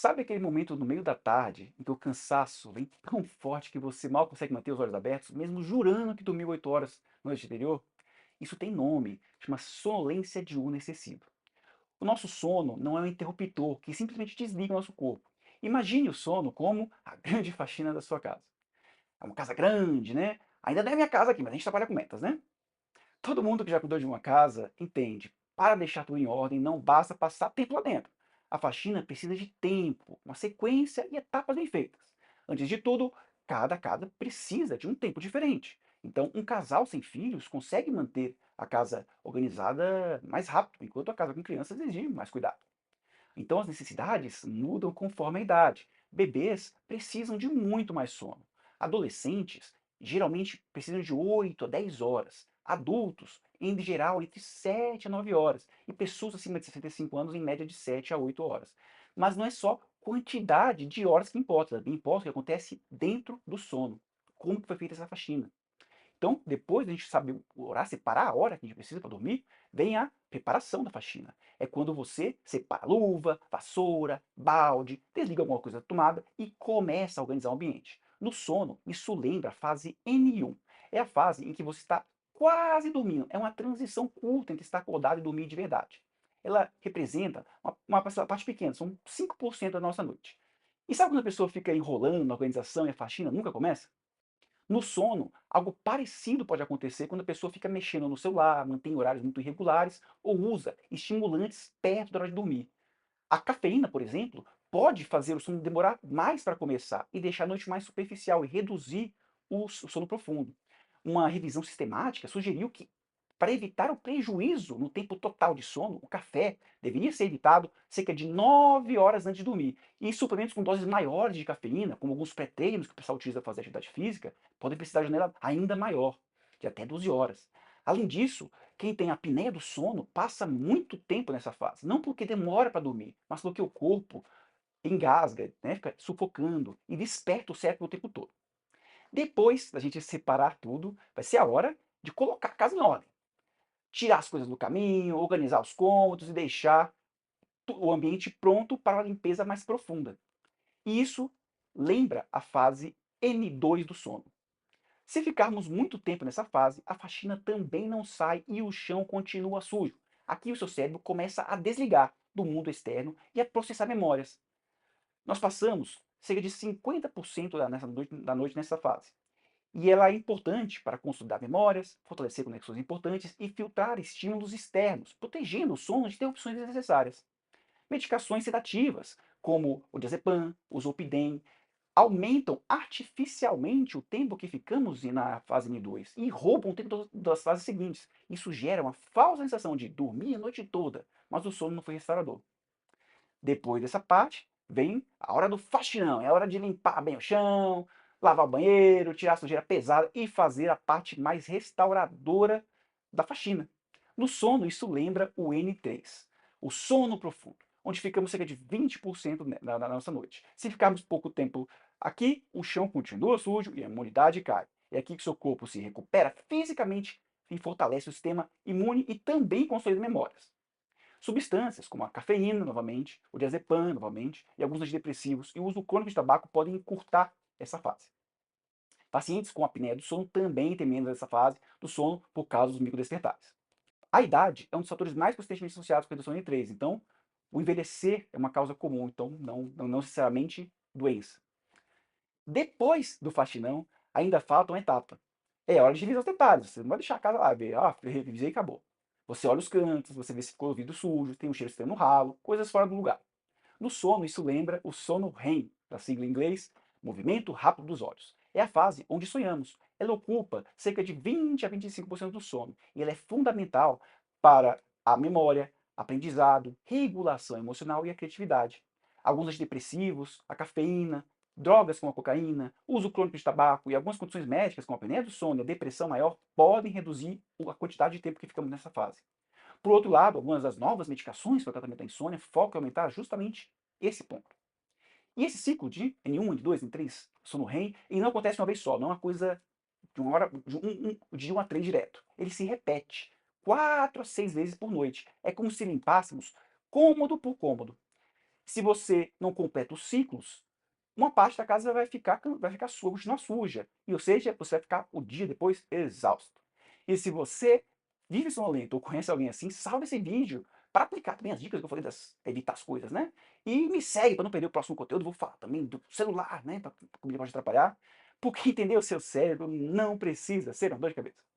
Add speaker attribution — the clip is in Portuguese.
Speaker 1: Sabe aquele momento no meio da tarde em que o cansaço vem tão forte que você mal consegue manter os olhos abertos, mesmo jurando que dormiu 8 horas na noite anterior? Isso tem nome, chama sonolência diurna excessiva. O nosso sono não é um interruptor que simplesmente desliga o nosso corpo. Imagine o sono como a grande faxina da sua casa. É uma casa grande, né? Ainda não é minha casa aqui, mas a gente trabalha com metas, né? Todo mundo que já cuidou de uma casa entende. Para deixar tudo em ordem, não basta passar tempo lá dentro. A faxina precisa de tempo, uma sequência e etapas bem feitas. Antes de tudo, cada casa precisa de um tempo diferente. Então, um casal sem filhos consegue manter a casa organizada mais rápido, enquanto a casa com crianças exige mais cuidado. Então, as necessidades mudam conforme a idade. Bebês precisam de muito mais sono. Adolescentes geralmente precisam de 8 a 10 horas. Adultos, em geral, entre 7 a 9 horas. E pessoas acima de 65 anos, em média, de 7 a 8 horas. Mas não é só quantidade de horas que importa, também importa o que acontece dentro do sono. Como que foi feita essa faxina. Então, depois de a gente saber orar, separar a hora que a gente precisa para dormir, vem a preparação da faxina. É quando você separa luva, vassoura, balde, desliga alguma coisa da tomada e começa a organizar o ambiente. No sono, isso lembra a fase N1. É a fase em que você está quase dormindo. É uma transição curta entre estar acordado e dormir de verdade. Ela representa uma parte pequena, são 5% da nossa noite. E sabe quando a pessoa fica enrolando na organização e a faxina nunca começa? No sono, algo parecido pode acontecer quando a pessoa fica mexendo no celular, mantém horários muito irregulares ou usa estimulantes perto da hora de dormir. A cafeína, por exemplo, pode fazer o sono demorar mais para começar e deixar a noite mais superficial e reduzir o sono profundo. Uma revisão sistemática sugeriu que, para evitar o prejuízo no tempo total de sono, o café deveria ser evitado cerca de 9 horas antes de dormir. E suplementos com doses maiores de cafeína, como alguns pré-treinos que o pessoal utiliza para fazer atividade física, podem precisar de janela ainda maior, de até 12 horas. Além disso, quem tem apneia do sono passa muito tempo nessa fase, não porque demora para dormir, mas porque o corpo engasga, né, fica sufocando e desperta o cérebro o tempo todo. Depois da gente separar tudo, vai ser a hora de colocar a casa em ordem. Tirar as coisas do caminho, organizar os cômodos e deixar o ambiente pronto para uma limpeza mais profunda. E isso lembra a fase N2 do sono. Se ficarmos muito tempo nessa fase, a faxina também não sai e o chão continua sujo. Aqui o seu cérebro começa a desligar do mundo externo e a processar memórias. Nós passamos cerca de 50% da noite nessa fase. E ela é importante para consolidar memórias, fortalecer conexões importantes e filtrar estímulos externos, protegendo o sono de interrupções desnecessárias. Medicações sedativas, como o diazepam, o zolpidem, aumentam artificialmente o tempo que ficamos na fase N2 e roubam o tempo das fases seguintes. Isso gera uma falsa sensação de dormir a noite toda, mas o sono não foi restaurador. Depois dessa parte, vem a hora do faxinão, é a hora de limpar bem o chão, lavar o banheiro, tirar a sujeira pesada e fazer a parte mais restauradora da faxina. No sono, isso lembra o N3, o sono profundo, onde ficamos cerca de 20% da nossa noite. Se ficarmos pouco tempo aqui, o chão continua sujo e a imunidade cai. É aqui que seu corpo se recupera fisicamente e fortalece o sistema imune e também consolida memórias. Substâncias como a cafeína, novamente, o diazepam, novamente, e alguns antidepressivos e o uso crônico de tabaco podem encurtar essa fase. Pacientes com apneia do sono também têm menos essa fase do sono por causa dos microdespertares. A idade é um dos fatores mais consistentemente associados com a redução de N3, então o envelhecer é uma causa comum, então não necessariamente doença. Depois do faxinão, ainda falta uma etapa. É hora de revisar os detalhes. Você não vai deixar a casa lá, ver, revisei e acabou. Você olha os cantos, você vê se ficou o vidro sujo, tem um cheiro estranho no ralo, coisas fora do lugar. No sono, isso lembra o sono REM, da sigla em inglês, movimento rápido dos olhos. É a fase onde sonhamos. Ela ocupa cerca de 20 a 25% do sono e ela é fundamental para a memória, aprendizado, regulação emocional e a criatividade. Alguns antidepressivos, a cafeína, drogas como a cocaína, uso crônico de tabaco e algumas condições médicas como a apneia do sono e a depressão maior podem reduzir a quantidade de tempo que ficamos nessa fase. Por outro lado, algumas das novas medicações para o tratamento da insônia focam em aumentar justamente esse ponto. E esse ciclo de N1, N2, N3, sono REM, ele não acontece uma vez só, não é uma coisa de uma hora, de 1 a 3 direto. Ele se repete 4 a 6 vezes por noite. É como se limpássemos cômodo por cômodo. Se você não completa os ciclos, uma parte da casa vai ficar sua, continuar suja. E, ou seja, você vai ficar o dia depois exausto. E se você vive sonolento ou conhece alguém assim, salve esse vídeo para aplicar também as dicas que eu falei das evitar as coisas, né? E me segue para não perder o próximo conteúdo. Vou falar também do celular, né? Para como ele pode atrapalhar. Porque entender o seu cérebro não precisa ser uma dor de cabeça.